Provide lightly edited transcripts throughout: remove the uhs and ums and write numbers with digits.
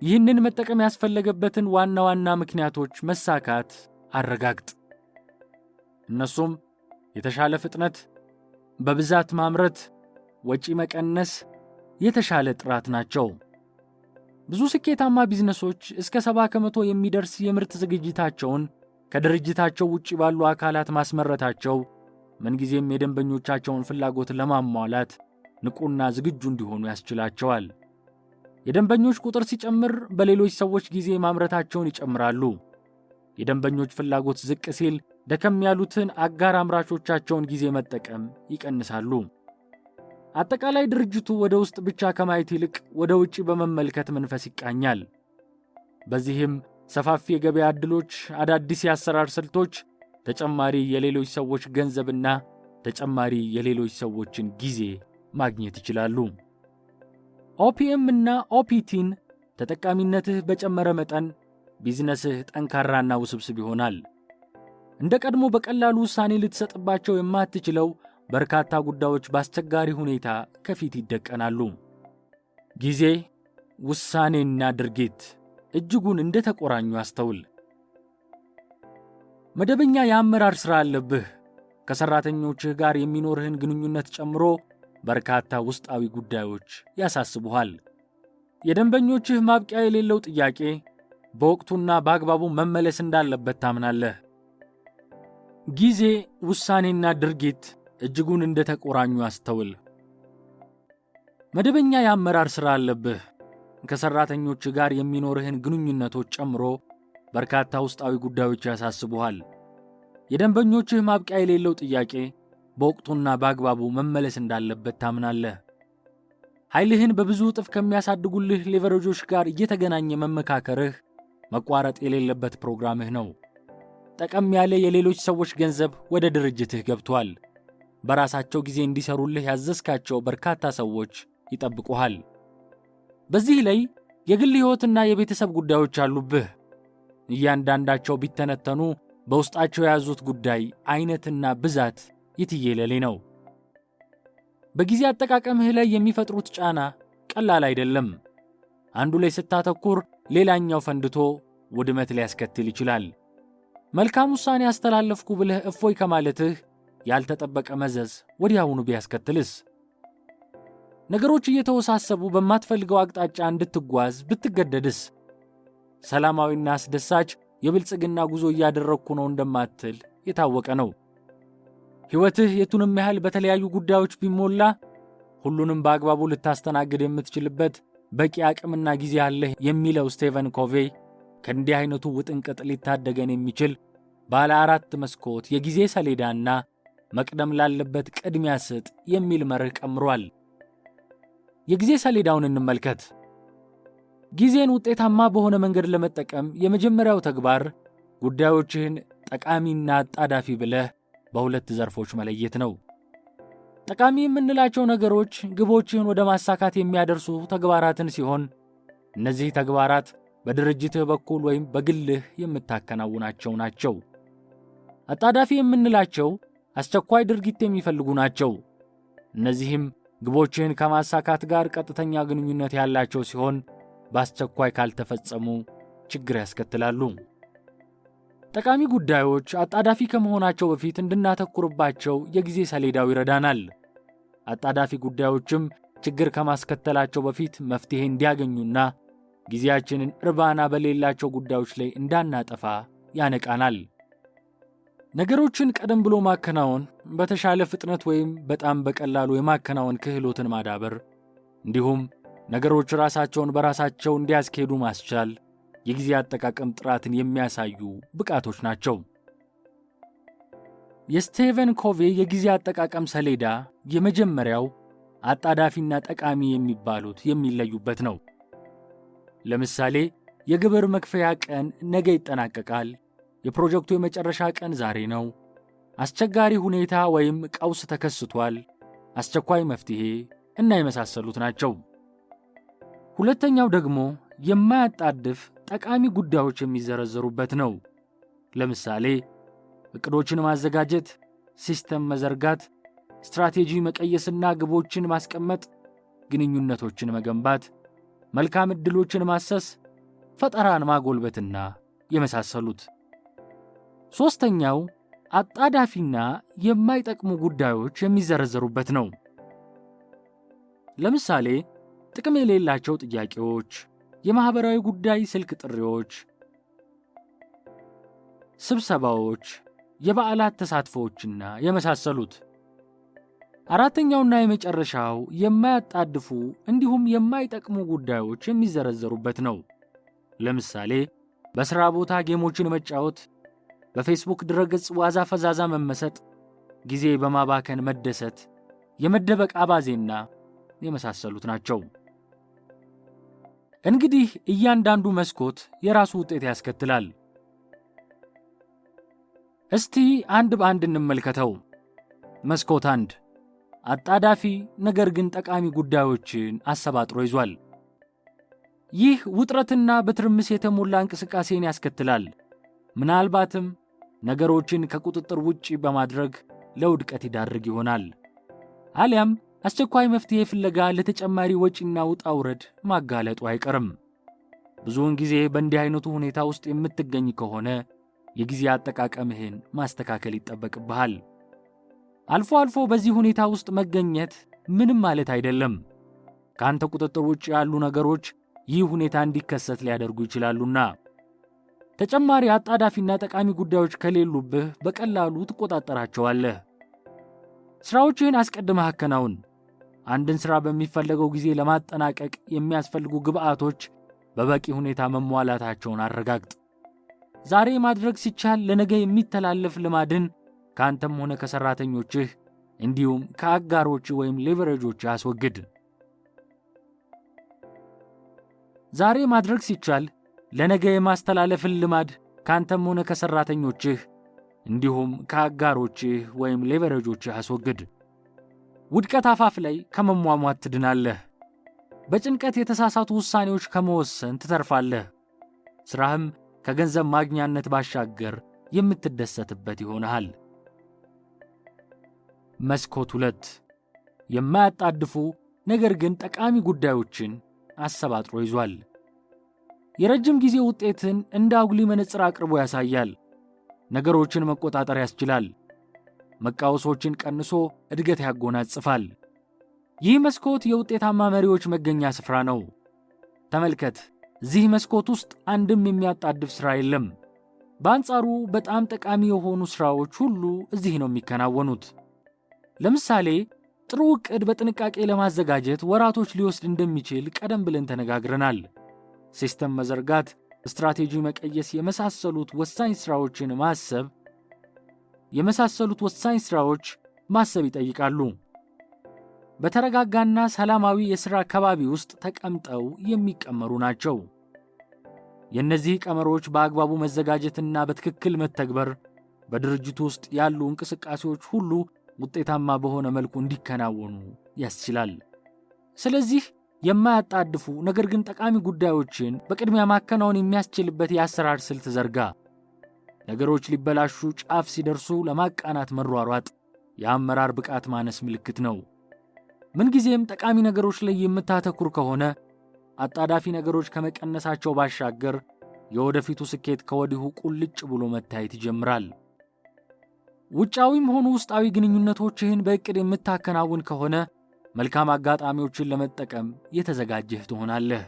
ይህንን መጠቀም ያስፈለገበትን ዋና ዋና ምክንያቶች መሳካት አረጋግጥ። እነሱም የተሻለ ፍጥነት፣ በብዛት ማምረት፣ ወጪ መቀነስ፣ የተሻለ ጥራት ናቸው። ብዙ ስኬታማ ቢዝነሶች እስከ 70% የሚደርስ የምርት ዝግጅታቸውን ከድርጅታቸው ውጪ ባሉ አካላት ማስመረታቸው ምንጊዜም የደንበኞቻቸውን ፍላጎት ለማሟላት ንቁና ዝግጁ እንዲሆኑ ያስችላቸዋል። የደንበኞች ቁጥር ሲጨምር በሌሎች ሰዎች ጊዜ ማምረታቸውን ይጨምራሉ። የደንበኞች ፍላጎት ዝቅ ሲል ደከም ያሉትን አጋር አምራቾቻቸውን ጊዜ መጠቀም ይቀንሳሉ። አጠቃላይ ድርጅቱ ወደ ውስጥ ብቻ ከማየት ይልቅ ወደ ውጪ በመመልከት መንፈስ ይቃኛል። በዚህም ሰፋፊ የገበያ ዕድሎች፣ አዳዲስ የአሰራር ስልቶች፣ ተጨማሪ የሌሎች ሰዎች ገንዘብና ተጨማሪ የሌሎች ሰዎችን ጊዜ ማግኘት ይችላሉ። ኦፒኤም እና ኦፒቲን ተጠቃሚነትህ በጨመረ መጠን ቢዝነስህ ጠንካራና ውስብስብ ይሆናል። እንደ ቀድሞ በቀላሉ ውሳኔ ልትሰጥባቸው የማትችለው በርካታ ጉዳዮች በአስቸጋሪ ሁኔታ ከፊት ይደቀናሉ። ጊዜ፣ ውሳኔና ድርጊት እጅጉን እንደተቆራኙ አስተውል። መደበኛ የአመራር ሥራ አለብህ። ከሠራተኞችህ ጋር የሚኖርህን ግንኙነት ጨምሮ በርካታ ውስጣዊ ጉዳዮች ያሳስቡሃል። የደንበኞችህ ማብቂያ የሌለው ጥያቄ በወቅቱና በአግባቡ መመለስ እንዳለበት ታምናለህ። ጊዜ፣ ውሳኔና ድርጊት እጅጉን እንደተቆራኙ አስተውል። መደበኛ የአመራር ሥራ አለብህ። ከሠራተኞችህ ጋር የሚኖርህን ግንኙነቶች ጨምሮ በርካታ ውስጣዊ ጉዳዮች ያሳስቡሃል። የደንበኞችህ ማብቂያ የሌለው ጥያቄ በወቅቱና በአግባቡ መመለስ እንዳለበት ታምናለህ። ኃይልህን በብዙ እጥፍ ከሚያሳድጉልህ ሌቨሬጆች ጋር እየተገናኘ መመካከርህ መቋረጥ የሌለበት ፕሮግራምህ ነው። ጠቀም ያለ የሌሎች ሰዎች ገንዘብ ወደ ድርጅትህ ገብቷል። በራሳቸው ጊዜ እንዲሰሩልህ ያዘዝካቸው በርካታ ሰዎች ይጠብቁሃል። በዚህ ላይ የግል ሕይወትና የቤተሰብ ጉዳዮች አሉብህ። እያንዳንዳቸው ቢተነተኑ በውስጣቸው የያዙት ጉዳይ አይነትና ብዛት የትየለሌ ነው። በጊዜ አጠቃቀምህ ላይ የሚፈጥሩት ጫና ቀላል አይደለም። አንዱ ላይ ስታተኩር ሌላኛው ፈንድቶ ውድመት ሊያስከትል ይችላል። መልካም ውሳኔ አስተላለፍኩ ብለህ እፎይ ከማለትህ ያልተጠበቀ መዘዝ ወዲያውኑ ቢያስከትልስ? ነገሮች እየተወሳሰቡ በማትፈልገው አቅጣጫ እንድትጓዝ ብትገደድስ? ሰላማዊና አስደሳች የብልጽግና ጉዞ እያደረግኩ ነው እንደማትል የታወቀ ነው። ሕይወትህ የቱንም ያህል በተለያዩ ጉዳዮች ቢሞላ ሁሉንም በአግባቡ ልታስተናግድ የምትችልበት በቂ አቅምና ጊዜ አለህ የሚለው ስቴቨን ኮቬይ ከእንዲህ አይነቱ ውጥንቅጥ ሊታደገን የሚችል ባለ 4 መስኮት የጊዜ ሰሌዳና መቅደም ላለበት ቅድሚያ ስጥ የሚል መርህ ቀምሯል። የጊዜ ሰሌዳውን እንመልከት። ጊዜን ውጤታማ በሆነ መንገድ ለመጠቀም የመጀመሪያው ተግባር ጉዳዮችህን ጠቃሚና አጣዳፊ ብለህ በሁለት ዘርፎች መለየት ነው። ጠቃሚ የምንላቸው ነገሮች ግቦችህን ወደ ማሳካት የሚያደርሱ ተግባራትን ሲሆን እነዚህ ተግባራት በድርጅትህ በኩል ወይም በግልህ የምታከናውናቸው ናቸው። አጣዳፊ የምንላቸው አስቸኳይ ድርጊት የሚፈልጉ ናቸው። እነዚህም ግቦችህን ከማሳካት ጋር ቀጥተኛ ግንኙነት ያላቸው ሲሆን በአስቸኳይ ካልተፈጸሙ ችግር ያስከትላሉ። ጠቃሚ ጉዳዮች አጣዳፊ ከመሆናቸው በፊት እንድናተኩርባቸው የጊዜ ሰሌዳው ይረዳናል። አጣዳፊ ጉዳዮችም ችግር ከማስከተላቸው በፊት መፍትሄ እንዲያገኙና ጊዜያችንን እርባና በሌላቸው ጉዳዮች ላይ እንዳናጠፋ ያነቃናል። ነገሮችን ቀደም ብሎ ማከናወን፣ በተሻለ ፍጥነት ወይም በጣም በቀላሉ የማከናወን ክህሎትን ማዳበር፣ እንዲሁም ነገሮች ራሳቸውን በራሳቸው እንዲያስኬዱ ማስቻል የጊዜ አጠቃቀም ጥራትን የሚያሳዩ ብቃቶች ናቸው። የስቴቨን ኮቬይ የጊዜ አጠቃቀም ሰሌዳ የመጀመሪያው አጣዳፊና ጠቃሚ የሚባሉት የሚለዩበት ነው። ለምሳሌ የግብር መክፈያ ቀን ነገ ይጠናቀቃል፣ የፕሮጀክቱ የመጨረሻ ቀን ዛሬ ነው፣ አስቸጋሪ ሁኔታ ወይም ቀውስ ተከስቷል፣ አስቸኳይ መፍትሄ እና የመሳሰሉት ናቸው። ሁለተኛው ደግሞ የማያጣድፍ ጠቃሚ ጉዳዮች የሚዘረዘሩበት ነው። ለምሳሌ ዕቅዶችን ማዘጋጀት፣ ሲስተም መዘርጋት፣ ስትራቴጂ መቀየስና ግቦችን ማስቀመጥ፣ ግንኙነቶችን መገንባት፣ መልካም ዕድሎችን ማሰስ፣ ፈጠራን ማጎልበትና የመሳሰሉት። ሶስተኛው አጣዳፊና የማይጠቅሙ ጉዳዮች የሚዘረዘሩበት ነው። ለምሳሌ ጥቅም የሌላቸው ጥያቄዎች፣ የማህበራዊ ጉዳይ ስልክ ጥሪዎች፣ ስብሰባዎች፣ የበዓላት ተሳትፎዎችና የመሳሰሉት። አራተኛውና የመጨረሻው የማያጣድፉ እንዲሁም የማይጠቅሙ ጉዳዮች የሚዘረዘሩበት ነው። ለምሳሌ በሥራ ቦታ ጌሞችን መጫወት፣ በፌስቡክ ድረገጽ ዋዛ ፈዛዛ መመሰጥ፣ ጊዜ በማባከን መደሰት፣ የመደበቅ አባዜና የመሳሰሉት ናቸው። እንግዲህ እያንዳንዱ መስኮት የራሱ ውጤት ያስከትላል። እስቲ አንድ በአንድ እንመልከተው። መስኮት 1 አጣዳፊ ነገር ግን ጠቃሚ ጉዳዮችን አሰባጥሮ ይዟል። ይህ ውጥረትና በትርምስ የተሞላ እንቅስቃሴን ያስከትላል። ምናልባትም ነገሮችን ከቁጥጥር ውጪ በማድረግ ለውድቀት ይዳርግ ይሆናል። አሊያም አስቸኳይ መፍትሄ ፍለጋ ለተጨማሪ ወጪና ውጣ ውረድ ማጋለጡ አይቀርም። ብዙውን ጊዜ በእንዲህ አይነቱ ሁኔታ ውስጥ የምትገኝ ከሆነ የጊዜ አጠቃቀምህን ማስተካከል ይጠበቅብሃል። አልፎ አልፎ በዚህ ሁኔታ ውስጥ መገኘት ምንም ማለት አይደለም። ከአንተ ቁጥጥር ውጭ ያሉ ነገሮች ይህ ሁኔታ እንዲከሰት ሊያደርጉ ይችላሉና ተጨማሪ አጣዳፊና ጠቃሚ ጉዳዮች ከሌሉብህ በቀላሉ ትቆጣጠራቸዋለህ። ስራዎችህን አስቀድመህ አከናውን። አንድን ስራ በሚፈለገው ጊዜ ለማጠናቀቅ የሚያስፈልጉ ግብአቶች በበቂ ሁኔታ መሟላታቸውን አረጋግጥ። ዛሬ ማድረግ ሲቻል ለነገ የሚተላለፍ ልማድን ከአንተም ሆነ ከሰራተኞችህ እንዲሁም ከአጋሮች ወይም ሌቨሬጆች አስወግድ። ዛሬ ማድረግ ሲቻል ለነገ የማስተላለፍን ልማድ ከአንተም ሆነ ከሰራተኞችህ እንዲሁም ከአጋሮችህ ወይም ሌቨሬጆችህ አስወግድ። ውድቀት አፋፍ ላይ ከመሟሟት ትድናለህ። በጭንቀት የተሳሳቱ ውሳኔዎች ከመወሰን ትተርፋለህ። ስራህም ከገንዘብ ማግኛነት ባሻገር የምትደሰትበት ይሆናል። መስኮት 2 የማያጣድፉ ነገር ግን ጠቃሚ ጉዳዮችን አሰባጥሮ ይዟል። የረጅም ጊዜ ውጤትን እንደ አጉሊ መነጽር አቅርቦ ያሳያል። ነገሮችን መቆጣጠር ያስችላል። መቃወሶችን ቀንሶ እድገት ያጎናጽፋል። ይህ መስኮት የውጤታማ መሪዎች መገኛ ስፍራ ነው። ተመልከት፣ እዚህ መስኮት ውስጥ አንድም የሚያጣድፍ ሥራ የለም። በአንጻሩ በጣም ጠቃሚ የሆኑ ሥራዎች ሁሉ እዚህ ነው የሚከናወኑት። ለምሳሌ ጥሩ ዕቅድ በጥንቃቄ ለማዘጋጀት ወራቶች ሊወስድ እንደሚችል ቀደም ብለን ተነጋግረናል። ሲስተም መዘርጋት፣ ስትራቴጂ መቀየስ የመሳሰሉት ወሳኝ ሥራዎች ማሰብ ይጠይቃሉ። በተረጋጋና ሰላማዊ የሥራ ከባቢ ውስጥ ተቀምጠው የሚቀመሩ ናቸው። የእነዚህ ቀመሮች በአግባቡ መዘጋጀትና በትክክል መተግበር በድርጅቱ ውስጥ ያሉ እንቅስቃሴዎች ሁሉ ውጤታማ በሆነ መልኩ እንዲከናወኑ ያስችላል። ስለዚህ የማያጣድፉ ነገር ግን ጠቃሚ ጉዳዮችን በቅድሚያ ማከናወን የሚያስችልበት የአሰራር ስልት ዘርጋ። ነገሮች ሊበላሹ ጫፍ ሲደርሱ ለማቃናት መሯሯጥ የአመራር ብቃት ማነስ ምልክት ነው። ምንጊዜም ጠቃሚ ነገሮች ላይ የምታተኩር ከሆነ አጣዳፊ ነገሮች ከመቀነሳቸው ባሻገር የወደፊቱ ስኬት ከወዲሁ ቁልጭ ብሎ መታየት ይጀምራል። ውጫዊም ሆኑ ውስጣዊ ግንኙነቶችህን በእቅድ የምታከናውን ከሆነ መልካም አጋጣሚዎችን ለመጠቀም የተዘጋጀህ ትሆናለህ።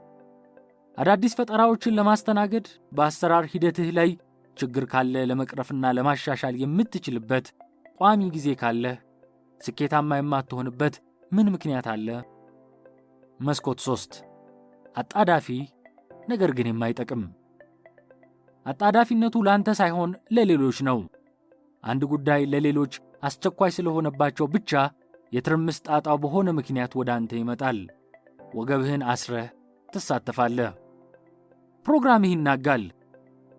አዳዲስ ፈጠራዎችን ለማስተናገድ በአሰራር ሂደትህ ላይ ችግር ካለ ለመቅረፍና ለማሻሻል የምትችልበት ቋሚ ጊዜ ካለህ ስኬታማ የማትሆንበት ምን ምክንያት አለ? መስኮት 3 አጣዳፊ ነገር ግን የማይጠቅም። አጣዳፊነቱ ላንተ ሳይሆን ለሌሎች ነው። አንድ ጉዳይ ለሌሎች አስቸኳይ ስለሆነባቸው ብቻ የትርምስ ጣጣው በሆነ ምክንያት ወደ አንተ ይመጣል። ወገብህን አስረህ ትሳተፋለህ። ፕሮግራምህ ይናጋል።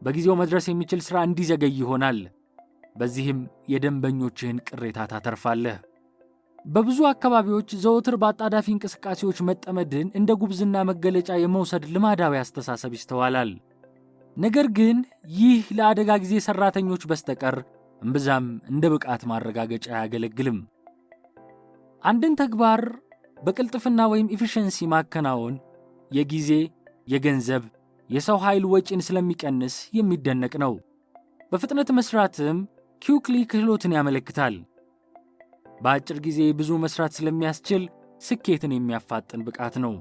በጊዜው መድረስ የሚችል ሥራ እንዲዘገይ ይሆናል። በዚህም የደንበኞችህን ቅሬታ ታተርፋለህ። በብዙ አካባቢዎች ዘወትር በአጣዳፊ እንቅስቃሴዎች መጠመድን እንደ ጉብዝና መገለጫ የመውሰድ ልማዳዊ አስተሳሰብ ይስተዋላል። ነገር ግን ይህ ለአደጋ ጊዜ ሠራተኞች በስተቀር እምብዛም እንደ ብቃት ማረጋገጫ አያገለግልም። አንድን ተግባር በቅልጥፍና ወይም ኢፊሸንሲ ማከናወን የጊዜ፣ የገንዘብ፣ የሰው ኃይል ወጪን ስለሚቀንስ የሚደነቅ ነው። በፍጥነት መስራትም ኪውክሊ ክህሎትን ያመለክታል። በአጭር ጊዜ ብዙ መስራት ስለሚያስችል ስኬትን የሚያፋጥን ብቃት ነው።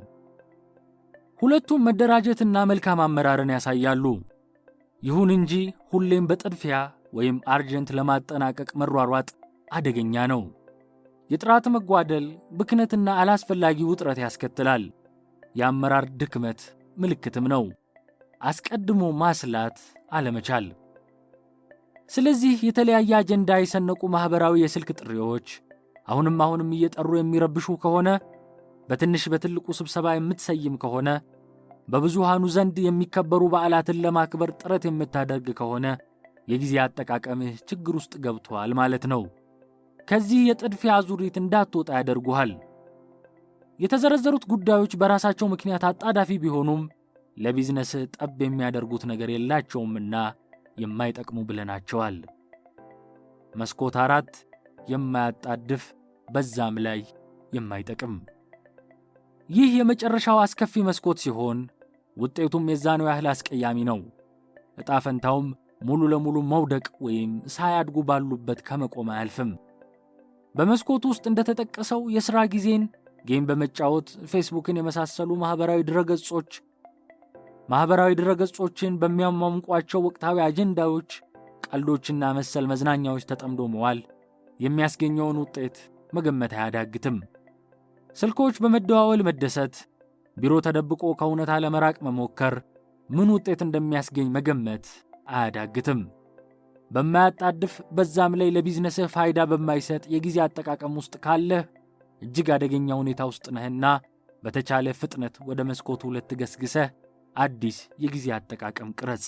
ሁለቱም መደራጀትና መልካም አመራርን ያሳያሉ። ይሁን እንጂ ሁሌም በጥድፊያ ወይም አርጀንት ለማጠናቀቅ መሯሯጥ አደገኛ ነው። የጥራት መጓደል ብክነትና አላስፈላጊ ውጥረት ያስከትላል። የአመራር ድክመት ምልክትም ነው። አስቀድሞ ማስላት አለመቻል። ስለዚህ የተለያየ አጀንዳ የሰነቁ ማህበራዊ የስልክ ጥሪዎች አሁንም እየጠሩ የሚረብሹ ከሆነ፣ በትንሽ በትልቁ ስብሰባ የምትሰይም ከሆነ፣ በብዙሃኑ ዘንድ የሚከበሩ በዓላትን ለማክበር ጥረት የምታደርግ ከሆነ የጊዜ አጠቃቀምህ ችግር ውስጥ ገብቷል ማለት ነው። ከዚህ የጥድፊያ አዙሪት እንዳትወጣ ያደርጉሃል። የተዘረዘሩት ጉዳዮች በራሳቸው ምክንያት አጣዳፊ ቢሆኑም ለቢዝነስህ ጠብ የሚያደርጉት ነገር የላቸውምና የማይጠቅሙ ብለናቸዋል። መስኮት 4 የማያጣድፍ በዛም ላይ የማይጠቅም። ይህ የመጨረሻው አስከፊ መስኮት ሲሆን ውጤቱም የዛነው ያህል አስቀያሚ ነው። ዕጣ ፈንታውም ሙሉ ለሙሉ መውደቅ ወይም ሳያድጉ ባሉበት ከመቆም አያልፍም። በመስኮቱ ውስጥ እንደተጠቀሰው የሥራ ጊዜን ጌም በመጫወት ፌስቡክን የመሳሰሉ ማህበራዊ ድረገጾችን በሚያሟሙቋቸው ወቅታዊ አጀንዳዎች፣ ቀልዶችና መሰል መዝናኛዎች ተጠምዶ መዋል የሚያስገኘውን ውጤት መገመት አያዳግትም። ስልኮች በመደዋወል መደሰት፣ ቢሮ ተደብቆ ከእውነታ ለመራቅ መሞከር ምን ውጤት እንደሚያስገኝ መገመት አያዳግትም። በማያጣድፍ በዛም ላይ ለቢዝነስህ ፋይዳ በማይሰጥ የጊዜ አጠቃቀም ውስጥ ካለህ እጅግ አደገኛ ሁኔታ ውስጥ ነህና በተቻለ ፍጥነት ወደ መስኮቱ 2 ገስግሰህ አዲስ የጊዜ አጠቃቀም ቅረጽ።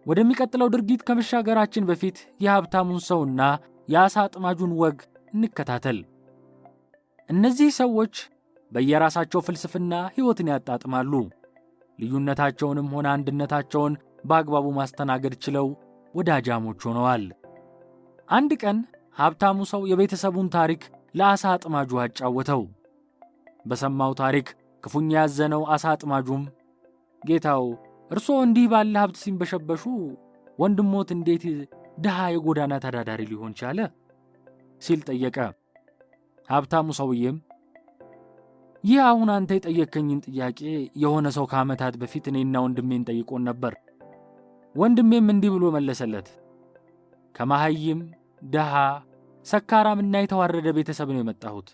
ወደሚቀጥለው ድርጊት ከመሻገራችን በፊት የሀብታሙን ሰውና የዓሣ አጥማጁን ወግ እንከታተል። እነዚህ ሰዎች በየራሳቸው ፍልስፍና ሕይወትን ያጣጥማሉ። ልዩነታቸውንም ሆነ አንድነታቸውን በአግባቡ ማስተናገድ ችለው ወዳጃሞች ሆነዋል። አንድ ቀን ሀብታሙ ሰው የቤተሰቡን ታሪክ ለዓሣ አጥማጁ አጫወተው። በሰማው ታሪክ ክፉኛ ያዘነው ዓሣ አጥማጁም ጌታው፣ እርስዎ እንዲህ ባለ ሀብት ሲንበሸበሹ ወንድሞት እንዴት ድሃ የጎዳና ተዳዳሪ ሊሆን ቻለ? ሲል ጠየቀ። ሀብታሙ ሰውዬም ይህ አሁን አንተ የጠየከኝን ጥያቄ የሆነ ሰው ከዓመታት በፊት እኔና ወንድሜን ጠይቆን ነበር። ወንድሜም እንዲህ ብሎ መለሰለት፣ ከመሃይም ድሃ ሰካራምና የተዋረደ ቤተሰብ ነው የመጣሁት።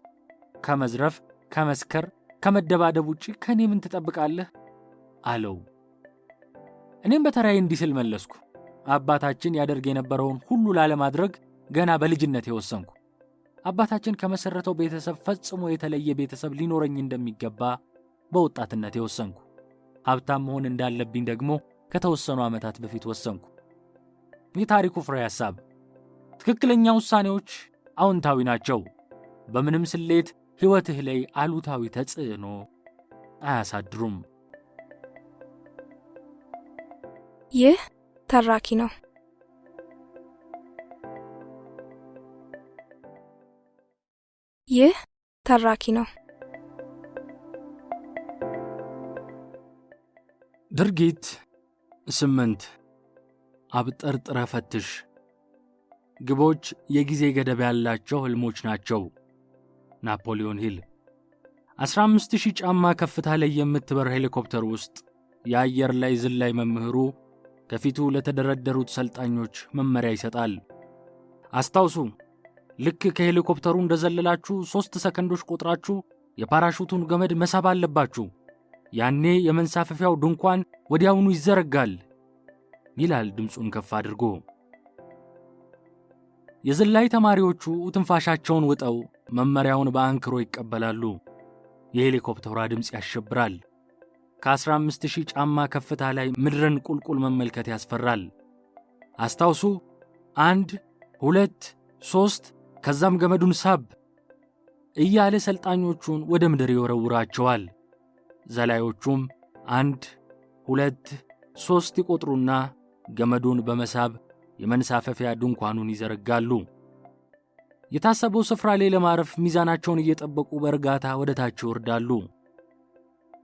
ከመዝረፍ፣ ከመስከር፣ ከመደባደብ ውጪ ከኔ ምን ትጠብቃለህ? አለው። እኔም በተራዬ እንዲህ ስል መለስኩ፣ አባታችን ያደርግ የነበረውን ሁሉ ላለማድረግ ገና በልጅነት የወሰንኩ። አባታችን ከመሰረተው ቤተሰብ ፈጽሞ የተለየ ቤተሰብ ሊኖረኝ እንደሚገባ በወጣትነት የወሰንኩ። ሀብታም መሆን እንዳለብኝ ደግሞ ከተወሰኑ ዓመታት በፊት ወሰንኩ። የታሪኩ ፍሬ ሐሳብ፣ ትክክለኛ ውሳኔዎች አዎንታዊ ናቸው። በምንም ስሌት ሕይወትህ ላይ አሉታዊ ተጽዕኖ አያሳድሩም። ይህ ተራኪ ነው። ይህ ተራኪ ነው። ድርጊት 8 አብጠርጥረህ ፈትሽ። ግቦች የጊዜ ገደብ ያላቸው ህልሞች ናቸው። ናፖሊዮን ሂል። 15000 ጫማ ከፍታ ላይ የምትበር ሄሊኮፕተር ውስጥ የአየር ላይ ዝላይ መምህሩ ከፊቱ ለተደረደሩት ሰልጣኞች መመሪያ ይሰጣል። አስታውሱ፣ ልክ ከሄሊኮፕተሩ እንደዘለላችሁ 3 ሰከንዶች ቆጥራችሁ የፓራሹቱን ገመድ መሳብ አለባችሁ። ያኔ የመንሳፈፊያው ድንኳን ወዲያውኑ ይዘረጋል ይላል ድምፁን ከፍ አድርጎ። የዝላይ ተማሪዎቹ ትንፋሻቸውን ውጠው መመሪያውን በአንክሮ ይቀበላሉ። የሄሊኮፕተሯ ድምፅ ያሸብራል። ከ15000 ጫማ ከፍታ ላይ ምድርን ቁልቁል መመልከት ያስፈራል። አስታውሱ፣ 1 2 3 ከዛም ገመዱን ሳብ እያለ ሰልጣኞቹን ወደ ምድር ይወረውራቸዋል። ዘላዮቹም 1 2 3 ይቆጥሩና ገመዱን በመሳብ የመንሳፈፊያ ድንኳኑን ይዘረጋሉ። የታሰበው ስፍራ ላይ ለማረፍ ሚዛናቸውን እየጠበቁ በእርጋታ ወደ ታች ይወርዳሉ።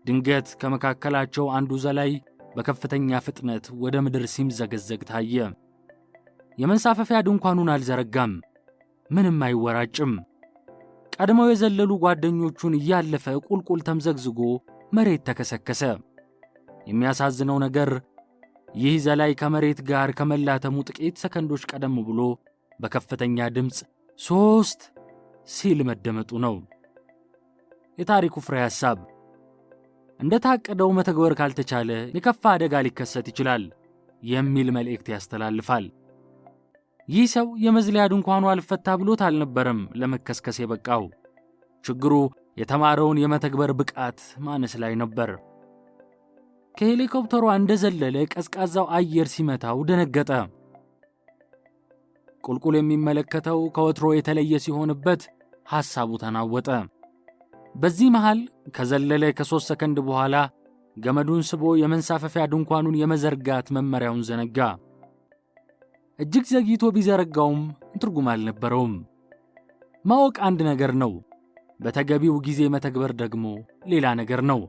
ድንገት ከመካከላቸው አንዱ ዘላይ በከፍተኛ ፍጥነት ወደ ምድር ሲምዘገዘግ ታየ። የመንሳፈፊያ ድንኳኑን አልዘረጋም፣ ምንም አይወራጭም። ቀድመው የዘለሉ ጓደኞቹን እያለፈ ቁልቁል ተምዘግዝጎ መሬት ተከሰከሰ። የሚያሳዝነው ነገር ይህ ዘላይ ከመሬት ጋር ከመላተሙ ጥቂት ሰከንዶች ቀደም ብሎ በከፍተኛ ድምፅ 3 ሲል መደመጡ ነው። የታሪኩ ፍሬ ሐሳብ እንደታቀደው መተግበር ካልተቻለ የከፋ አደጋ ሊከሰት ይችላል የሚል መልእክት ያስተላልፋል። ይህ ሰው የመዝለያ ድንኳኑ አልፈታ ብሎት አልነበረም ለመከስከስ የበቃው። ችግሩ የተማረውን የመተግበር ብቃት ማነስ ላይ ነበር። ከሄሊኮፕተሯ እንደዘለለ ቀዝቃዛው አየር ሲመታው ደነገጠ። ቁልቁል የሚመለከተው ከወትሮ የተለየ ሲሆንበት ሐሳቡ ተናወጠ። በዚህ መሃል ከዘለለ ከ3 ሰከንድ በኋላ ገመዱን ስቦ የመንሳፈፊያ ድንኳኑን የመዘርጋት መመሪያውን ዘነጋ። እጅግ ዘግይቶ ቢዘረጋውም ትርጉም አልነበረውም። ማወቅ አንድ ነገር ነው፣ በተገቢው ጊዜ መተግበር ደግሞ ሌላ ነገር ነው።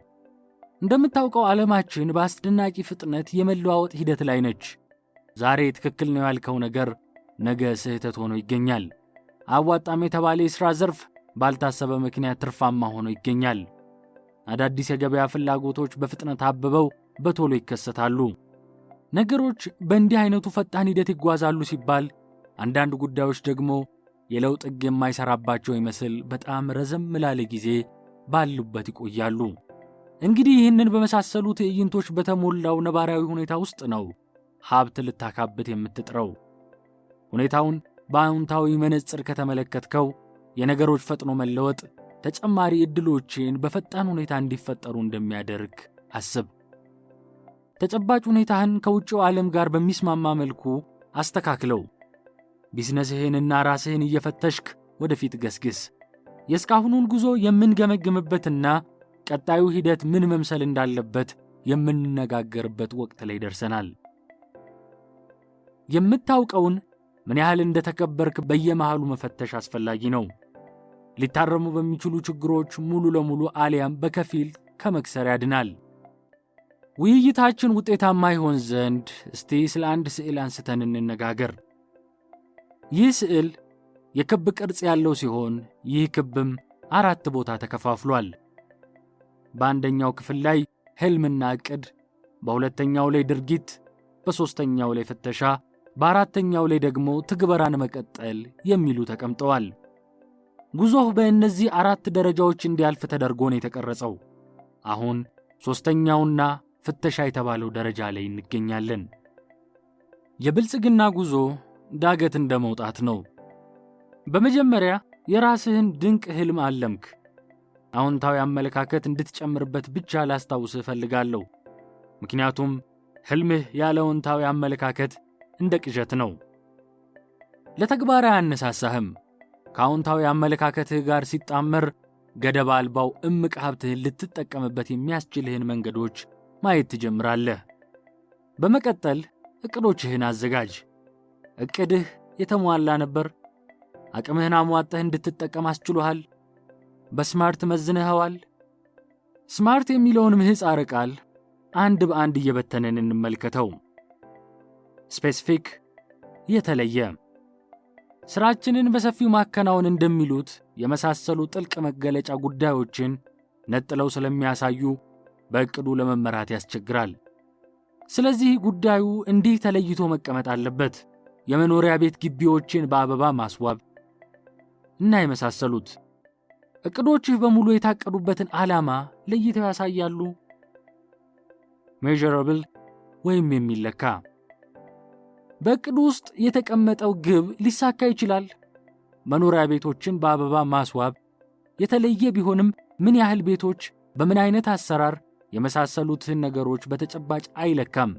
እንደምታውቀው ዓለማችን በአስደናቂ ፍጥነት የመለዋወጥ ሂደት ላይ ነች። ዛሬ ትክክል ነው ያልከው ነገር ነገ ስህተት ሆኖ ይገኛል። አዋጣም የተባለ የሥራ ዘርፍ ባልታሰበ ምክንያት ትርፋማ ሆኖ ይገኛል። አዳዲስ የገበያ ፍላጎቶች በፍጥነት አብበው በቶሎ ይከሰታሉ። ነገሮች በእንዲህ አይነቱ ፈጣን ሂደት ይጓዛሉ ሲባል፣ አንዳንድ ጉዳዮች ደግሞ የለውጥ ሕግ የማይሰራባቸው ይመስል በጣም ረዘም ላለ ጊዜ ባሉበት ይቆያሉ። እንግዲህ ይህንን በመሳሰሉ ትዕይንቶች በተሞላው ነባራዊ ሁኔታ ውስጥ ነው ሀብት ልታካብት የምትጥረው። ሁኔታውን በአዎንታዊ መነጽር ከተመለከትከው የነገሮች ፈጥኖ መለወጥ ተጨማሪ ዕድሎችን በፈጣን ሁኔታ እንዲፈጠሩ እንደሚያደርግ አስብ። ተጨባጭ ሁኔታህን ከውጭው ዓለም ጋር በሚስማማ መልኩ አስተካክለው። ቢዝነስህንና ራስህን እየፈተሽክ ወደፊት ገስግስ። የእስካሁኑን ጉዞ የምንገመግምበትና ቀጣዩ ሂደት ምን መምሰል እንዳለበት የምንነጋገርበት ወቅት ላይ ደርሰናል። የምታውቀውን ምን ያህል እንደተከበርክ በየመሃሉ መፈተሽ አስፈላጊ ነው። ሊታረሙ በሚችሉ ችግሮች ሙሉ ለሙሉ አሊያም በከፊል ከመክሰር ያድናል። ውይይታችን ውጤታማ ይሆን ዘንድ እስቲ ስለ አንድ ስዕል አንስተን እንነጋገር። ይህ ስዕል የክብ ቅርጽ ያለው ሲሆን ይህ ክብም 4 ቦታ ተከፋፍሏል። በአንደኛው ክፍል ላይ ህልምና ዕቅድ፣ በሁለተኛው ላይ ድርጊት፣ በሦስተኛው ላይ ፍተሻ፣ በአራተኛው ላይ ደግሞ ትግበራን መቀጠል የሚሉ ተቀምጠዋል። ጉዞህ በእነዚህ 4 ደረጃዎች እንዲያልፍ ተደርጎ ነው የተቀረጸው። አሁን ሦስተኛውና ፍተሻ የተባለው ደረጃ ላይ እንገኛለን። የብልጽግና ጉዞ ዳገት እንደ መውጣት ነው። በመጀመሪያ የራስህን ድንቅ ህልም አለምክ። አዎንታዊ አመለካከት እንድትጨምርበት ብቻ ላስታውስህ እፈልጋለሁ። ምክንያቱም ህልምህ ያለ አዎንታዊ አመለካከት እንደ ቅዠት ነው። ለተግባር አያነሳሳህም። ከአዎንታዊ አመለካከትህ ጋር ሲጣመር ገደብ አልባው እምቅ ሀብትህን ልትጠቀምበት የሚያስችልህን መንገዶች ማየት ትጀምራለህ። በመቀጠል ዕቅዶችህን አዘጋጅ። ዕቅድህ የተሟላ ነበር? አቅምህን አሟጠህ እንድትጠቀም አስችሎሃል? በስማርት መዝነኸዋል? ስማርት የሚለውን ምህጻረ ቃል አንድ በአንድ እየበተንን እንመልከተው። ስፔሲፊክ፣ የተለየ፣ ሥራችንን በሰፊው ማከናወን እንደሚሉት የመሳሰሉ ጥልቅ መገለጫ ጉዳዮችን ነጥለው ስለሚያሳዩ በዕቅዱ ለመመራት ያስቸግራል። ስለዚህ ጉዳዩ እንዲህ ተለይቶ መቀመጥ አለበት። የመኖሪያ ቤት ግቢዎችን በአበባ ማስዋብ እና የመሳሰሉት። ዕቅዶችህ በሙሉ የታቀዱበትን ዓላማ ለይተው ያሳያሉ? ሜዠረብል ወይም የሚለካ። በዕቅዱ ውስጥ የተቀመጠው ግብ ሊሳካ ይችላል? መኖሪያ ቤቶችን በአበባ ማስዋብ የተለየ ቢሆንም ምን ያህል ቤቶች፣ በምን አይነት አሰራር የመሳሰሉትን ነገሮች በተጨባጭ አይለካም።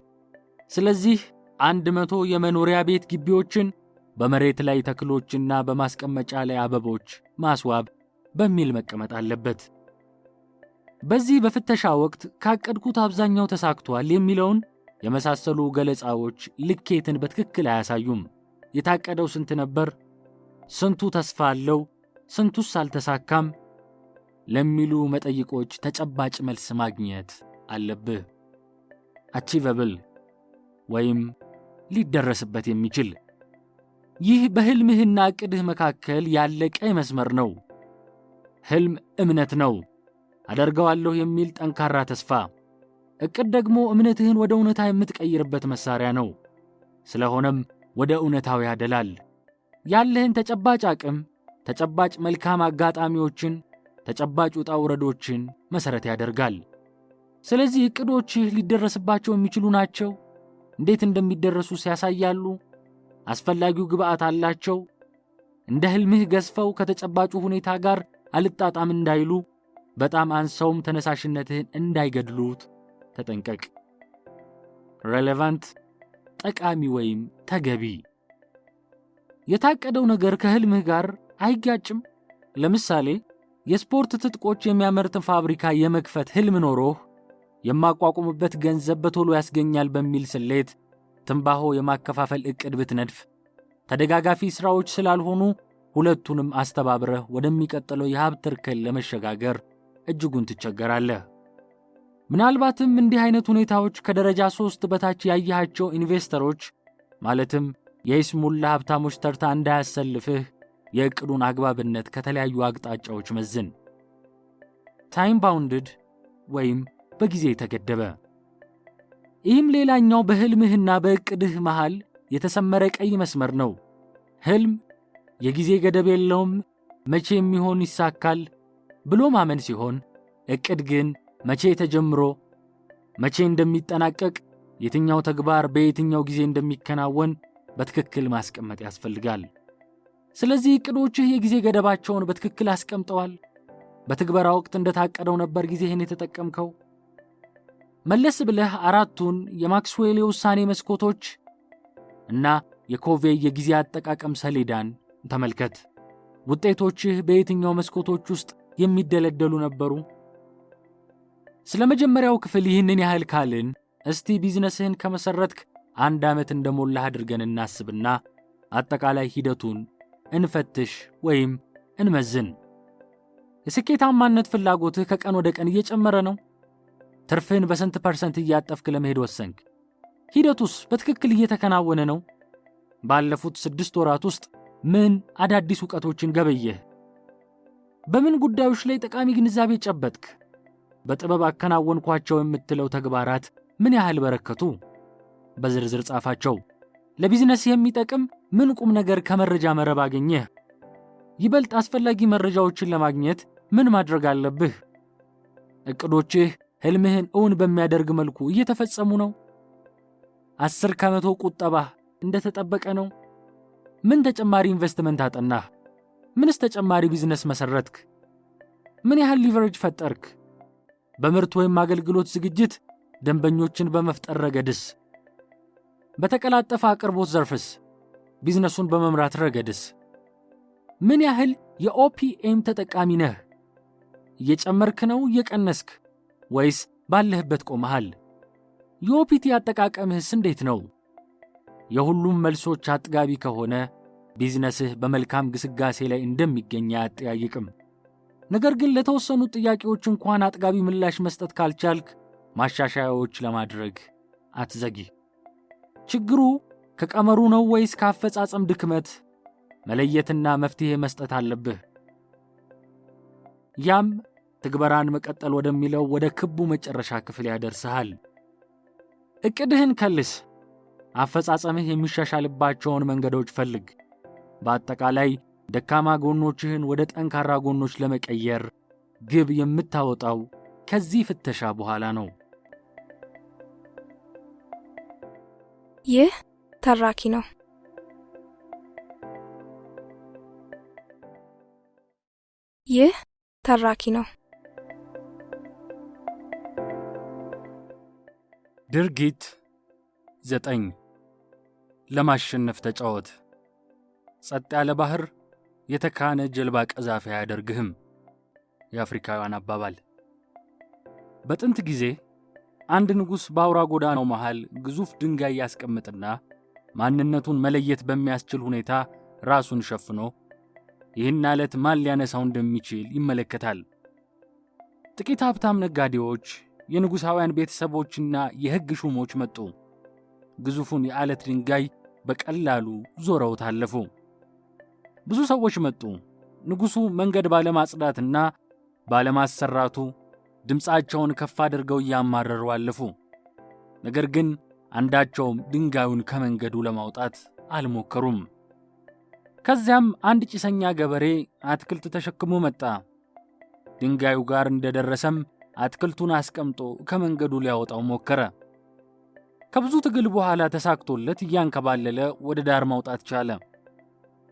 ስለዚህ 100 የመኖሪያ ቤት ግቢዎችን በመሬት ላይ ተክሎችና በማስቀመጫ ላይ አበቦች ማስዋብ በሚል መቀመጥ አለበት። በዚህ በፍተሻ ወቅት ካቀድኩት አብዛኛው ተሳክቷል የሚለውን የመሳሰሉ ገለጻዎች ልኬትን በትክክል አያሳዩም። የታቀደው ስንት ነበር? ስንቱ ተስፋ አለው? ስንቱስ አልተሳካም? ለሚሉ መጠይቆች ተጨባጭ መልስ ማግኘት አለብህ። አቺቨብል ወይም ሊደረስበት የሚችል። ይህ በህልምህና ዕቅድህ መካከል ያለ ቀይ መስመር ነው። ህልም እምነት ነው፣ አደርገዋለሁ የሚል ጠንካራ ተስፋ። ዕቅድ ደግሞ እምነትህን ወደ እውነታ የምትቀይርበት መሳሪያ ነው። ስለሆነም ወደ እውነታው ያደላል። ያለህን ተጨባጭ አቅም፣ ተጨባጭ መልካም አጋጣሚዎችን፣ ተጨባጭ ውጣ ውረዶችን መሠረት ያደርጋል። ስለዚህ ዕቅዶችህ ሊደረስባቸው የሚችሉ ናቸው? እንዴት እንደሚደረሱ ያሳያሉ? አስፈላጊው ግብዓት አላቸው? እንደ ህልምህ ገዝፈው ከተጨባጩ ሁኔታ ጋር አልጣጣም እንዳይሉ፣ በጣም አንሰውም ተነሳሽነትህን እንዳይገድሉት ተጠንቀቅ። ሬሌቫንት፣ ጠቃሚ ወይም ተገቢ። የታቀደው ነገር ከህልምህ ጋር አይጋጭም? ለምሳሌ የስፖርት ትጥቆች የሚያመርትን ፋብሪካ የመክፈት ህልም ኖሮህ የማቋቁምበት ገንዘብ በቶሎ ያስገኛል በሚል ስሌት ትንባሆ የማከፋፈል ዕቅድ ብትነድፍ ተደጋጋፊ ሥራዎች ስላልሆኑ ሁለቱንም አስተባብረህ ወደሚቀጥለው የሀብት እርከን ለመሸጋገር እጅጉን ትቸገራለህ። ምናልባትም እንዲህ አይነት ሁኔታዎች ከደረጃ 3 በታች ያያቸው ኢንቨስተሮች ማለትም የይስሙላ ሀብታሞች ተርታ እንዳያሰልፍህ የዕቅዱን አግባብነት ከተለያዩ አቅጣጫዎች መዝን። ታይም ባውንድድ ወይም በጊዜ የተገደበ። ይህም ሌላኛው በህልምህና በዕቅድህ መሃል የተሰመረ ቀይ መስመር ነው። ህልም የጊዜ ገደብ የለውም፣ መቼ የሚሆን ይሳካል ብሎ ማመን ሲሆን፣ ዕቅድ ግን መቼ ተጀምሮ መቼ እንደሚጠናቀቅ፣ የትኛው ተግባር በየትኛው ጊዜ እንደሚከናወን በትክክል ማስቀመጥ ያስፈልጋል። ስለዚህ ዕቅዶችህ የጊዜ ገደባቸውን በትክክል አስቀምጠዋል? በትግበራ ወቅት እንደታቀደው ነበር ጊዜህን የተጠቀምከው? መለስ ብለህ አራቱን የማክስዌል የውሳኔ መስኮቶች እና የኮቬይ የጊዜ አጠቃቀም ሰሌዳን ተመልከት። ውጤቶችህ በየትኛው መስኮቶች ውስጥ የሚደለደሉ ነበሩ? ስለ መጀመሪያው ክፍል ይህንን ያህል ካልን፣ እስቲ ቢዝነስህን ከመሠረትክ 1 ዓመት እንደሞላህ አድርገን እናስብና አጠቃላይ ሂደቱን እንፈትሽ ወይም እንመዝን። የስኬታማነት ፍላጎትህ ከቀን ወደ ቀን እየጨመረ ነው? ትርፍህን በስንት % እያጠፍክ ለመሄድ ወሰንክ? ሂደቱስ በትክክል እየተከናወነ ነው? ባለፉት 6 ወራት ውስጥ ምን አዳዲስ ዕውቀቶችን ገበየህ? በምን ጉዳዮች ላይ ጠቃሚ ግንዛቤ ጨበጥክ? በጥበብ አከናወንኳቸው የምትለው ተግባራት ምን ያህል በረከቱ? በዝርዝር ጻፋቸው። ለቢዝነስ የሚጠቅም ምን ቁም ነገር ከመረጃ መረብ አገኘህ? ይበልጥ አስፈላጊ መረጃዎችን ለማግኘት ምን ማድረግ አለብህ? ዕቅዶችህ ሕልምህን እውን በሚያደርግ መልኩ እየተፈጸሙ ነው? 10 ከመቶ ቁጠባህ እንደተጠበቀ ነው? ምን ተጨማሪ ኢንቨስትመንት አጠናህ? ምንስ ተጨማሪ ቢዝነስ መሰረትክ? ምን ያህል ሊቨሬጅ ፈጠርክ? በምርት ወይም አገልግሎት ዝግጅት ደንበኞችን በመፍጠር ረገድስ? በተቀላጠፈ አቅርቦት ዘርፍስ? ቢዝነሱን በመምራት ረገድስ? ምን ያህል የኦፒኤም ተጠቃሚ ነህ? እየጨመርክ ነው? እየቀነስክ? ወይስ ባለህበት ቆመሃል? የኦፒቲ አጠቃቀምህስ እንዴት ነው? የሁሉም መልሶች አጥጋቢ ከሆነ ቢዝነስህ በመልካም ግስጋሴ ላይ እንደሚገኝ አያጠያይቅም። ነገር ግን ለተወሰኑ ጥያቄዎች እንኳን አጥጋቢ ምላሽ መስጠት ካልቻልክ ማሻሻያዎች ለማድረግ አትዘጊ። ችግሩ ከቀመሩ ነው ወይስ ከአፈጻጸም ድክመት? መለየትና መፍትሄ መስጠት አለብህ። ያም ትግበራን መቀጠል ወደሚለው ወደ ክቡ መጨረሻ ክፍል ያደርስሃል። ዕቅድህን ከልስ። አፈጻጸምህ የሚሻሻልባቸውን መንገዶች ፈልግ። በአጠቃላይ ደካማ ጎኖችህን ወደ ጠንካራ ጎኖች ለመቀየር ግብ የምታወጣው ከዚህ ፍተሻ በኋላ ነው። ይህ ተራኪ ነው። ይህ ተራኪ ነው። ድርጊት 9 ለማሸነፍ ተጫወት። ጸጥ ያለ ባህር የተካነ ጀልባ ቀዛፊ አያደርግህም። የአፍሪካውያን አባባል። በጥንት ጊዜ አንድ ንጉሥ በአውራ ጎዳናው መሃል ግዙፍ ድንጋይ ያስቀምጥና ማንነቱን መለየት በሚያስችል ሁኔታ ራሱን ሸፍኖ ይህን አለት ማን ሊያነሳው እንደሚችል ይመለከታል። ጥቂት ሀብታም ነጋዴዎች፣ የንጉሣውያን ቤተሰቦችና የሕግ ሹሞች መጡ። ግዙፉን የዓለት ድንጋይ በቀላሉ ዞረው ታለፉ። ብዙ ሰዎች መጡ። ንጉሡ መንገድ ባለማጽዳትና ባለማሰራቱ ድምፃቸውን ከፍ አድርገው እያማረሩ አለፉ። ነገር ግን አንዳቸውም ድንጋዩን ከመንገዱ ለማውጣት አልሞከሩም። ከዚያም አንድ ጭሰኛ ገበሬ አትክልት ተሸክሞ መጣ። ድንጋዩ ጋር እንደደረሰም አትክልቱን አስቀምጦ ከመንገዱ ሊያወጣው ሞከረ። ከብዙ ትግል በኋላ ተሳክቶለት እያንከባለለ ወደ ዳር ማውጣት ቻለ።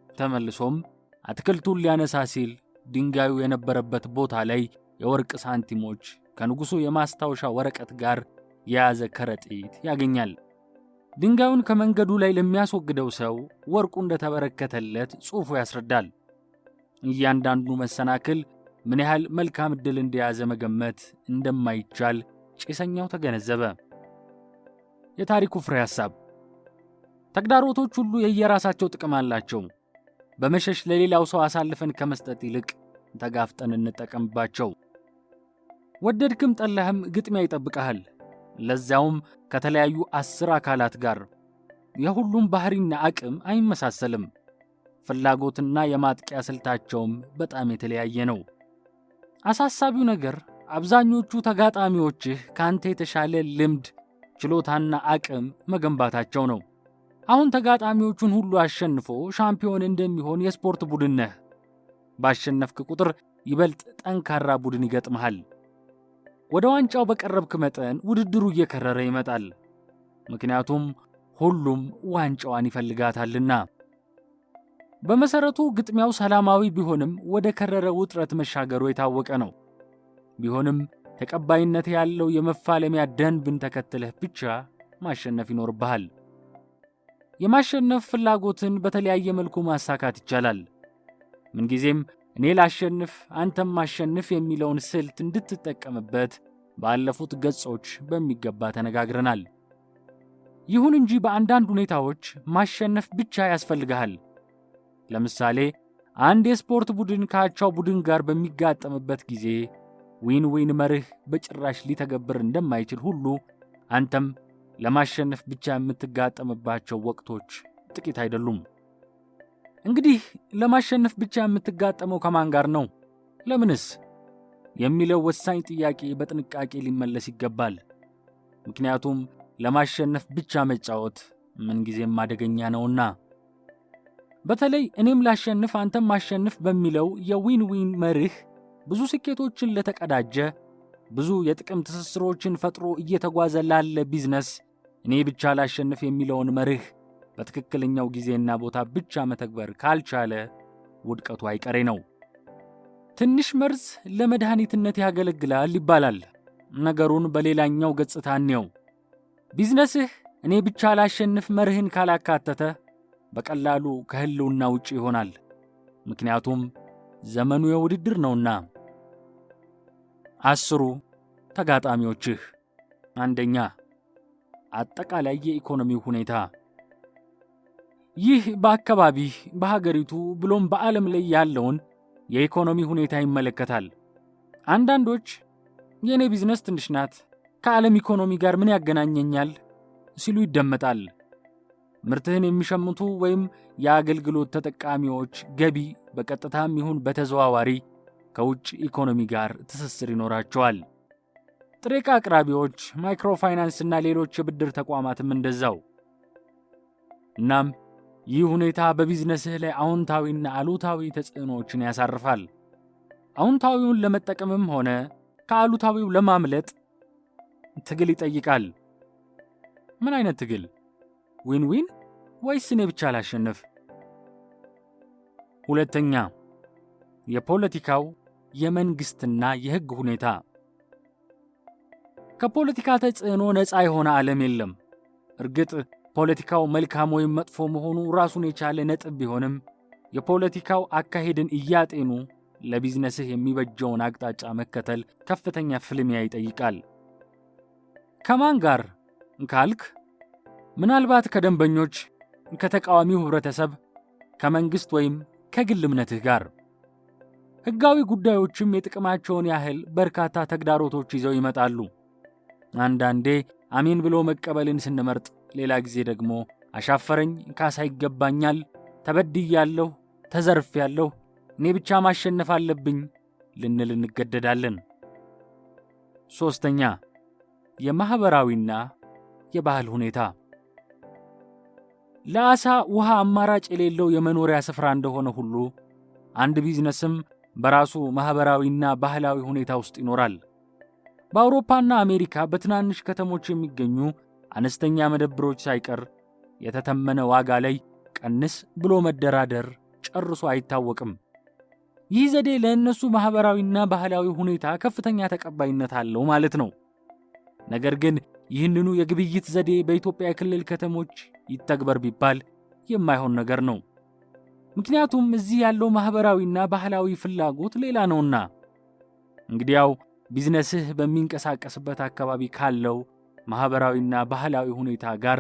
ተመልሶም አትክልቱን ሊያነሳ ሲል ድንጋዩ የነበረበት ቦታ ላይ የወርቅ ሳንቲሞች ከንጉሡ የማስታወሻ ወረቀት ጋር የያዘ ከረጢት ያገኛል። ድንጋዩን ከመንገዱ ላይ ለሚያስወግደው ሰው ወርቁ እንደተበረከተለት ጽሑፉ ያስረዳል። እያንዳንዱ መሰናክል ምን ያህል መልካም ዕድል እንደያዘ መገመት እንደማይቻል ጭሰኛው ተገነዘበ። የታሪኩ ፍሬ ሐሳብ፣ ተግዳሮቶች ሁሉ የየራሳቸው ጥቅም አላቸው። በመሸሽ ለሌላው ሰው አሳልፈን ከመስጠት ይልቅ ተጋፍጠን እንጠቀምባቸው። ወደድክም ጠላህም ግጥሚያ ይጠብቀሃል፣ ለዚያውም ከተለያዩ 10 አካላት ጋር። የሁሉም ባህሪና አቅም አይመሳሰልም። ፍላጎትና የማጥቂያ ስልታቸውም በጣም የተለያየ ነው። አሳሳቢው ነገር አብዛኞቹ ተጋጣሚዎችህ ካንተ የተሻለ ልምድ፣ ችሎታና አቅም መገንባታቸው ነው። አሁን ተጋጣሚዎቹን ሁሉ አሸንፎ ሻምፒዮን እንደሚሆን የስፖርት ቡድን ነህ። ባሸነፍክ ቁጥር ይበልጥ ጠንካራ ቡድን ይገጥምሃል። ወደ ዋንጫው በቀረብክ መጠን ውድድሩ እየከረረ ይመጣል። ምክንያቱም ሁሉም ዋንጫዋን ይፈልጋታልና። በመሰረቱ ግጥሚያው ሰላማዊ ቢሆንም ወደ ከረረ ውጥረት መሻገሩ የታወቀ ነው። ቢሆንም ተቀባይነት ያለው የመፋለሚያ ደንብን ተከትለህ ብቻ ማሸነፍ ይኖርብሃል። የማሸነፍ ፍላጎትን በተለያየ መልኩ ማሳካት ይቻላል። ምንጊዜም እኔ ላሸንፍ አንተም ማሸንፍ የሚለውን ስልት እንድትጠቀምበት ባለፉት ገጾች በሚገባ ተነጋግረናል። ይሁን እንጂ በአንዳንድ ሁኔታዎች ማሸነፍ ብቻ ያስፈልግሃል። ለምሳሌ አንድ የስፖርት ቡድን ከአቻው ቡድን ጋር በሚጋጠምበት ጊዜ ዊን ዊን መርህ በጭራሽ ሊተገብር እንደማይችል ሁሉ አንተም ለማሸነፍ ብቻ የምትጋጠምባቸው ወቅቶች ጥቂት አይደሉም። እንግዲህ ለማሸነፍ ብቻ የምትጋጠመው ከማን ጋር ነው? ለምንስ? የሚለው ወሳኝ ጥያቄ በጥንቃቄ ሊመለስ ይገባል። ምክንያቱም ለማሸነፍ ብቻ መጫወት ምንጊዜም አደገኛ ነውና። በተለይ እኔም ላሸንፍ አንተም ማሸነፍ በሚለው የዊን ዊን መርህ ብዙ ስኬቶችን ለተቀዳጀ፣ ብዙ የጥቅም ትስስሮችን ፈጥሮ እየተጓዘ ላለ ቢዝነስ እኔ ብቻ ላሸንፍ የሚለውን መርህ በትክክለኛው ጊዜና ቦታ ብቻ መተግበር ካልቻለ ውድቀቱ አይቀሬ ነው። ትንሽ መርዝ ለመድኃኒትነት ያገለግላል ይባላል። ነገሩን በሌላኛው ገጽታ እንየው። ቢዝነስህ እኔ ብቻ ላሸንፍ መርህን ካላካተተ በቀላሉ ከህልውና ውጭ ይሆናል። ምክንያቱም ዘመኑ የውድድር ነውና። 10 ተጋጣሚዎችህ። 1. አጠቃላይ የኢኮኖሚው ሁኔታ። ይህ በአካባቢህ፣ በሀገሪቱ ብሎም በዓለም ላይ ያለውን የኢኮኖሚ ሁኔታ ይመለከታል። አንዳንዶች የእኔ ቢዝነስ ትንሽ ናት፣ ከዓለም ኢኮኖሚ ጋር ምን ያገናኘኛል ሲሉ ይደመጣል። ምርትህን የሚሸምቱ ወይም የአገልግሎት ተጠቃሚዎች ገቢ በቀጥታም ይሁን በተዘዋዋሪ ከውጭ ኢኮኖሚ ጋር ትስስር ይኖራቸዋል። ጥሬ ዕቃ አቅራቢዎች፣ ማይክሮፋይናንስና ሌሎች የብድር ተቋማትም እንደዛው። እናም ይህ ሁኔታ በቢዝነስህ ላይ አዎንታዊና አሉታዊ ተጽዕኖዎችን ያሳርፋል። አዎንታዊውን ለመጠቀምም ሆነ ከአሉታዊው ለማምለጥ ትግል ይጠይቃል። ምን አይነት ትግል? ዊን ዊን ወይስ እኔ ብቻ ላሸንፍ? 2. የፖለቲካው የመንግስትና የሕግ ሁኔታ። ከፖለቲካ ተጽዕኖ ነፃ የሆነ ዓለም የለም። እርግጥ ፖለቲካው መልካም ወይም መጥፎ መሆኑ ራሱን የቻለ ነጥብ ቢሆንም የፖለቲካው አካሄድን እያጤኑ ለቢዝነስህ የሚበጀውን አቅጣጫ መከተል ከፍተኛ ፍልሚያ ይጠይቃል። ከማን ጋር ካልክ፣ ምናልባት ከደንበኞች፣ ከተቃዋሚው ህብረተሰብ፣ ከመንግስት ወይም ከግል እምነትህ ጋር። ሕጋዊ ጉዳዮችም የጥቅማቸውን ያህል በርካታ ተግዳሮቶች ይዘው ይመጣሉ። አንዳንዴ አሜን ብሎ መቀበልን ስንመርጥ፣ ሌላ ጊዜ ደግሞ አሻፈረኝ፣ ካሳ ይገባኛል፣ ተበድያለሁ፣ ተዘርፌያለሁ፣ እኔ ብቻ ማሸነፍ አለብኝ ልንል እንገደዳለን። ሶስተኛ፣ የማህበራዊና የባህል ሁኔታ። ለዓሣ ውሃ አማራጭ የሌለው የመኖሪያ ስፍራ እንደሆነ ሁሉ አንድ ቢዝነስም በራሱ ማህበራዊና ባህላዊ ሁኔታ ውስጥ ይኖራል። በአውሮፓና አሜሪካ በትናንሽ ከተሞች የሚገኙ አነስተኛ መደብሮች ሳይቀር የተተመነ ዋጋ ላይ ቀንስ ብሎ መደራደር ጨርሶ አይታወቅም። ይህ ዘዴ ለእነሱ ማህበራዊና ባህላዊ ሁኔታ ከፍተኛ ተቀባይነት አለው ማለት ነው። ነገር ግን ይህንኑ የግብይት ዘዴ በኢትዮጵያ የክልል ከተሞች ይተግበር ቢባል የማይሆን ነገር ነው። ምክንያቱም እዚህ ያለው ማህበራዊና ባህላዊ ፍላጎት ሌላ ነውና። እንግዲያው ቢዝነስህ በሚንቀሳቀስበት አካባቢ ካለው ማህበራዊና ባህላዊ ሁኔታ ጋር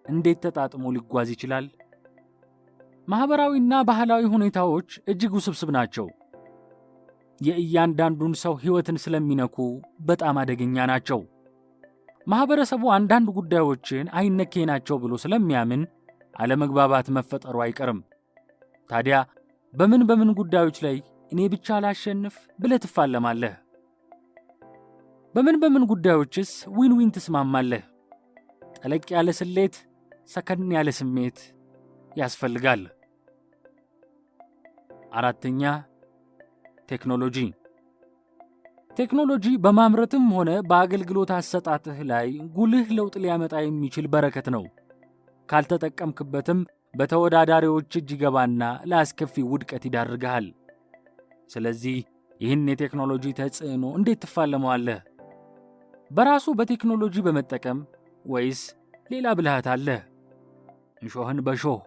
እንዴት ተጣጥሞ ሊጓዝ ይችላል? ማህበራዊና ባህላዊ ሁኔታዎች እጅግ ውስብስብ ናቸው። የእያንዳንዱን ሰው ሕይወትን ስለሚነኩ በጣም አደገኛ ናቸው። ማህበረሰቡ አንዳንድ ጉዳዮችን አይነኬ ናቸው ብሎ ስለሚያምን አለመግባባት መፈጠሩ አይቀርም። ታዲያ በምን ጉዳዮች ላይ እኔ ብቻ ላሸንፍ ብለህ ትፋለማለህ? በምን ጉዳዮችስ ዊን ዊን ትስማማለህ? ጠለቅ ያለ ስሌት፣ ሰከን ያለ ስሜት ያስፈልጋል። አራተኛ፣ ቴክኖሎጂ። ቴክኖሎጂ በማምረትም ሆነ በአገልግሎት አሰጣጥህ ላይ ጉልህ ለውጥ ሊያመጣ የሚችል በረከት ነው። ካልተጠቀምክበትም በተወዳዳሪዎች እጅ ይገባና ለአስከፊ ውድቀት ይዳርግሃል። ስለዚህ ይህን የቴክኖሎጂ ተጽዕኖ እንዴት ትፋለመዋለህ? በራሱ በቴክኖሎጂ በመጠቀም ወይስ ሌላ ብልሃት አለህ? እሾህን በሾህ።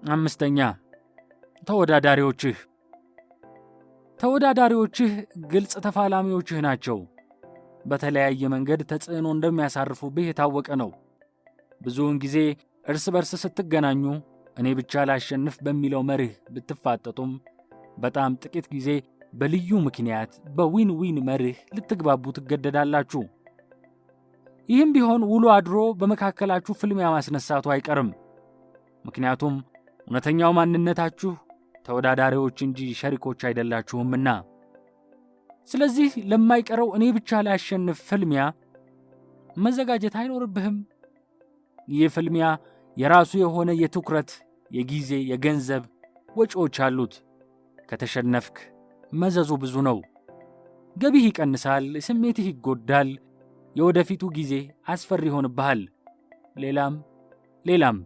አምስተኛ፣ ተወዳዳሪዎችህ። ተወዳዳሪዎችህ ግልጽ ተፋላሚዎችህ ናቸው። በተለያየ መንገድ ተጽዕኖ እንደሚያሳርፉብህ የታወቀ ነው። ብዙውን ጊዜ እርስ በርስ ስትገናኙ እኔ ብቻ ላሸንፍ በሚለው መርህ ብትፋጠጡም በጣም ጥቂት ጊዜ በልዩ ምክንያት በዊን ዊን መርህ ልትግባቡ ትገደዳላችሁ። ይህም ቢሆን ውሎ አድሮ በመካከላችሁ ፍልሚያ ማስነሳቱ አይቀርም። ምክንያቱም እውነተኛው ማንነታችሁ ተወዳዳሪዎች እንጂ ሸሪኮች አይደላችሁምና። ስለዚህ ለማይቀረው እኔ ብቻ ላሸንፍ ፍልሚያ መዘጋጀት አይኖርብህም። ይህ ፍልሚያ የራሱ የሆነ የትኩረት፣ የጊዜ፣ የገንዘብ ወጪዎች አሉት። ከተሸነፍክ መዘዙ ብዙ ነው። ገቢህ ይቀንሳል፣ ስሜትህ ይጎዳል፣ የወደፊቱ ጊዜ አስፈሪ ይሆንብሃል፣ ሌላም።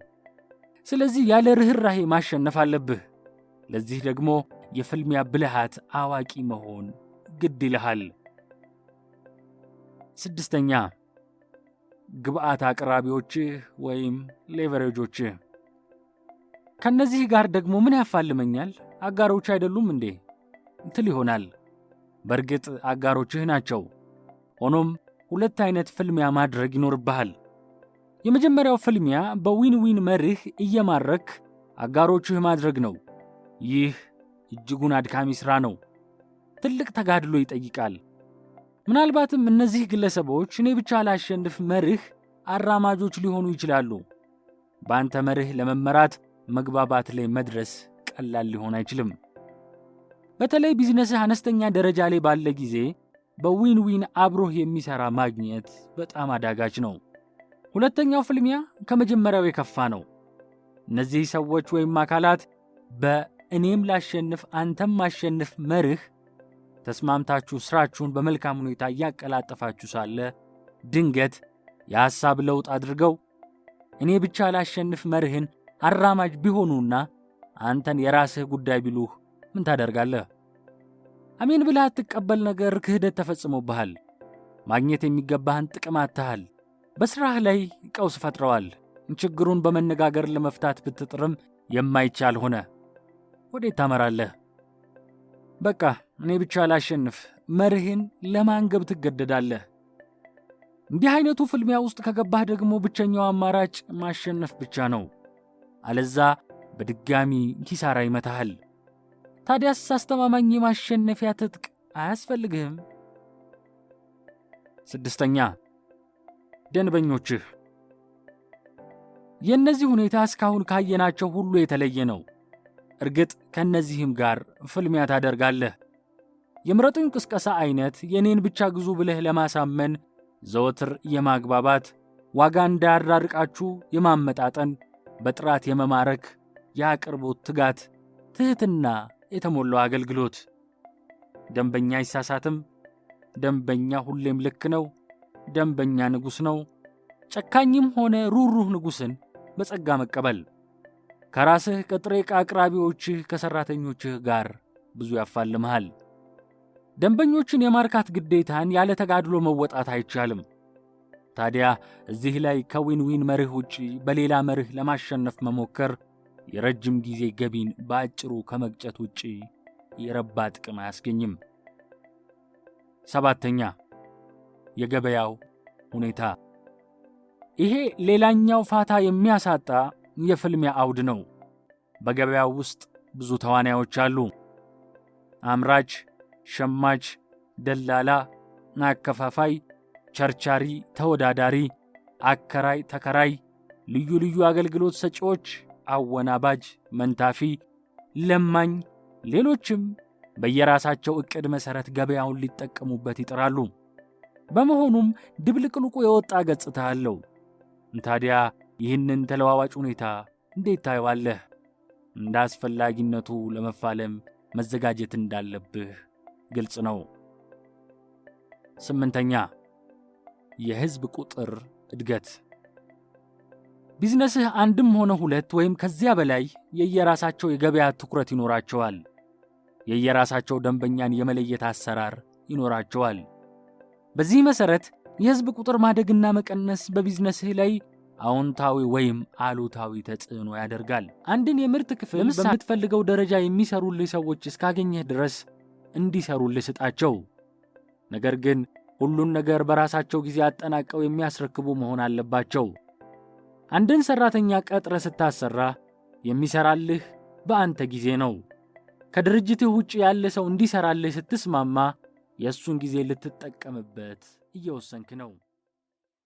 ስለዚህ ያለ ርህራሄ ማሸነፍ አለብህ። ለዚህ ደግሞ የፍልሚያ ብልሃት አዋቂ መሆን ግድ ይልሃል። ስድስተኛ፣ ግብአት አቅራቢዎችህ ወይም ሌቨሬጆችህ። ከነዚህ ጋር ደግሞ ምን ያፋልመኛል? አጋሮች አይደሉም እንዴ ትል ይሆናል። በእርግጥ አጋሮችህ ናቸው። ሆኖም ሁለት አይነት ፍልሚያ ማድረግ ይኖርብሃል። የመጀመሪያው ፍልሚያ በዊን ዊን መርህ እየማረክ አጋሮችህ ማድረግ ነው። ይህ እጅጉን አድካሚ ሥራ ነው። ትልቅ ተጋድሎ ይጠይቃል። ምናልባትም እነዚህ ግለሰቦች እኔ ብቻ ላሸንፍ መርህ አራማጆች ሊሆኑ ይችላሉ። በአንተ መርህ ለመመራት መግባባት ላይ መድረስ ቀላል ሊሆን አይችልም። በተለይ ቢዝነስህ አነስተኛ ደረጃ ላይ ባለ ጊዜ በዊን ዊን አብሮህ የሚሰራ ማግኘት በጣም አዳጋች ነው። ሁለተኛው ፍልሚያ ከመጀመሪያው የከፋ ነው። እነዚህ ሰዎች ወይም አካላት በእኔም ላሸንፍ አንተም ማሸንፍ መርህ ተስማምታችሁ ስራችሁን በመልካም ሁኔታ እያቀላጠፋችሁ ሳለ ድንገት የሐሳብ ለውጥ አድርገው እኔ ብቻ ላሸንፍ መርህን አራማጅ ቢሆኑና አንተን የራስህ ጉዳይ ቢሉህ ምን ታደርጋለህ? አሜን ብለህ አትቀበል ነገር ክህደት ተፈጽሞብሃል። ማግኘት የሚገባህን ጥቅም አጥተሃል። በሥራህ ላይ ቀውስ ፈጥረዋል። ችግሩን በመነጋገር ለመፍታት ብትጥርም የማይቻል ሆነ። ወዴት ታመራለህ? በቃ እኔ ብቻ ላሸንፍ መርህን ለማንገብ ትገደዳለህ። እንዲህ አይነቱ ፍልሚያ ውስጥ ከገባህ ደግሞ ብቸኛው አማራጭ ማሸነፍ ብቻ ነው። አለዛ በድጋሚ ኪሳራ ይመታሃል። ታዲያስ አስተማማኝ የማሸነፊያ ትጥቅ አያስፈልግህም? 6ኛ ደንበኞችህ። የእነዚህ ሁኔታ እስካሁን ካየናቸው ሁሉ የተለየ ነው። እርግጥ ከእነዚህም ጋር ፍልሚያ ታደርጋለህ። የምረጡኝ ቅስቀሳ አይነት የኔን ብቻ ግዙ ብለህ ለማሳመን ዘወትር የማግባባት፣ ዋጋ እንዳያራርቃችሁ የማመጣጠን፣ በጥራት የመማረክ፣ የአቅርቦት ትጋት፣ ትህትና የተሞላው አገልግሎት። ደንበኛ አይሳሳትም፣ ደንበኛ ሁሌም ልክ ነው፣ ደንበኛ ንጉሥ ነው። ጨካኝም ሆነ ሩህሩህ ንጉሥን በጸጋ መቀበል። ከራስህ ከጥሬ ዕቃ አቅራቢዎችህ ከሠራተኞችህ ጋር ብዙ ያፋልምሃል። ደንበኞችን የማርካት ግዴታን ያለ ተጋድሎ መወጣት አይቻልም። ታዲያ እዚህ ላይ ከዊን ዊን መርህ ውጪ በሌላ መርህ ለማሸነፍ መሞከር የረጅም ጊዜ ገቢን በአጭሩ ከመግጨት ውጪ የረባ ጥቅም አያስገኝም። 7ኛ የገበያው ሁኔታ። ይሄ ሌላኛው ፋታ የሚያሳጣ የፍልሚያ አውድ ነው። በገበያው ውስጥ ብዙ ተዋናዮች አሉ። አምራች፣ ሸማች፣ ደላላ፣ አከፋፋይ፣ ቸርቻሪ፣ ተወዳዳሪ፣ አከራይ፣ ተከራይ፣ ልዩ ልዩ አገልግሎት ሰጪዎች፣ አወናባጅ፣ መንታፊ፣ ለማኝ፣ ሌሎችም በየራሳቸው ዕቅድ መሠረት ገበያውን ሊጠቀሙበት ይጥራሉ። በመሆኑም ድብልቅልቁ የወጣ ገጽታ አለው። ታዲያ ይህንን ተለዋዋጭ ሁኔታ እንዴት ታየዋለህ? እንደ አስፈላጊነቱ ለመፋለም መዘጋጀት እንዳለብህ ግልጽ ነው። 8ኛ የሕዝብ ቁጥር እድገት። ቢዝነስህ አንድም ሆነ ሁለት ወይም ከዚያ በላይ የየራሳቸው የገበያ ትኩረት ይኖራቸዋል። የየራሳቸው ደንበኛን የመለየት አሰራር ይኖራቸዋል። በዚህ መሠረት የሕዝብ ቁጥር ማደግና መቀነስ በቢዝነስህ ላይ አዎንታዊ ወይም አሉታዊ ተጽዕኖ ያደርጋል። አንድን የምርት ክፍል በምትፈልገው ደረጃ የሚሰሩልህ ሰዎች እስካገኘህ ድረስ እንዲሰሩልህ ስጣቸው። ነገር ግን ሁሉን ነገር በራሳቸው ጊዜ አጠናቀው የሚያስረክቡ መሆን አለባቸው። አንድን ሠራተኛ ቀጥረ ስታሰራ የሚሰራልህ በአንተ ጊዜ ነው። ከድርጅትህ ውጭ ያለ ሰው እንዲሰራልህ ስትስማማ የእሱን ጊዜ ልትጠቀምበት እየወሰንክ ነው።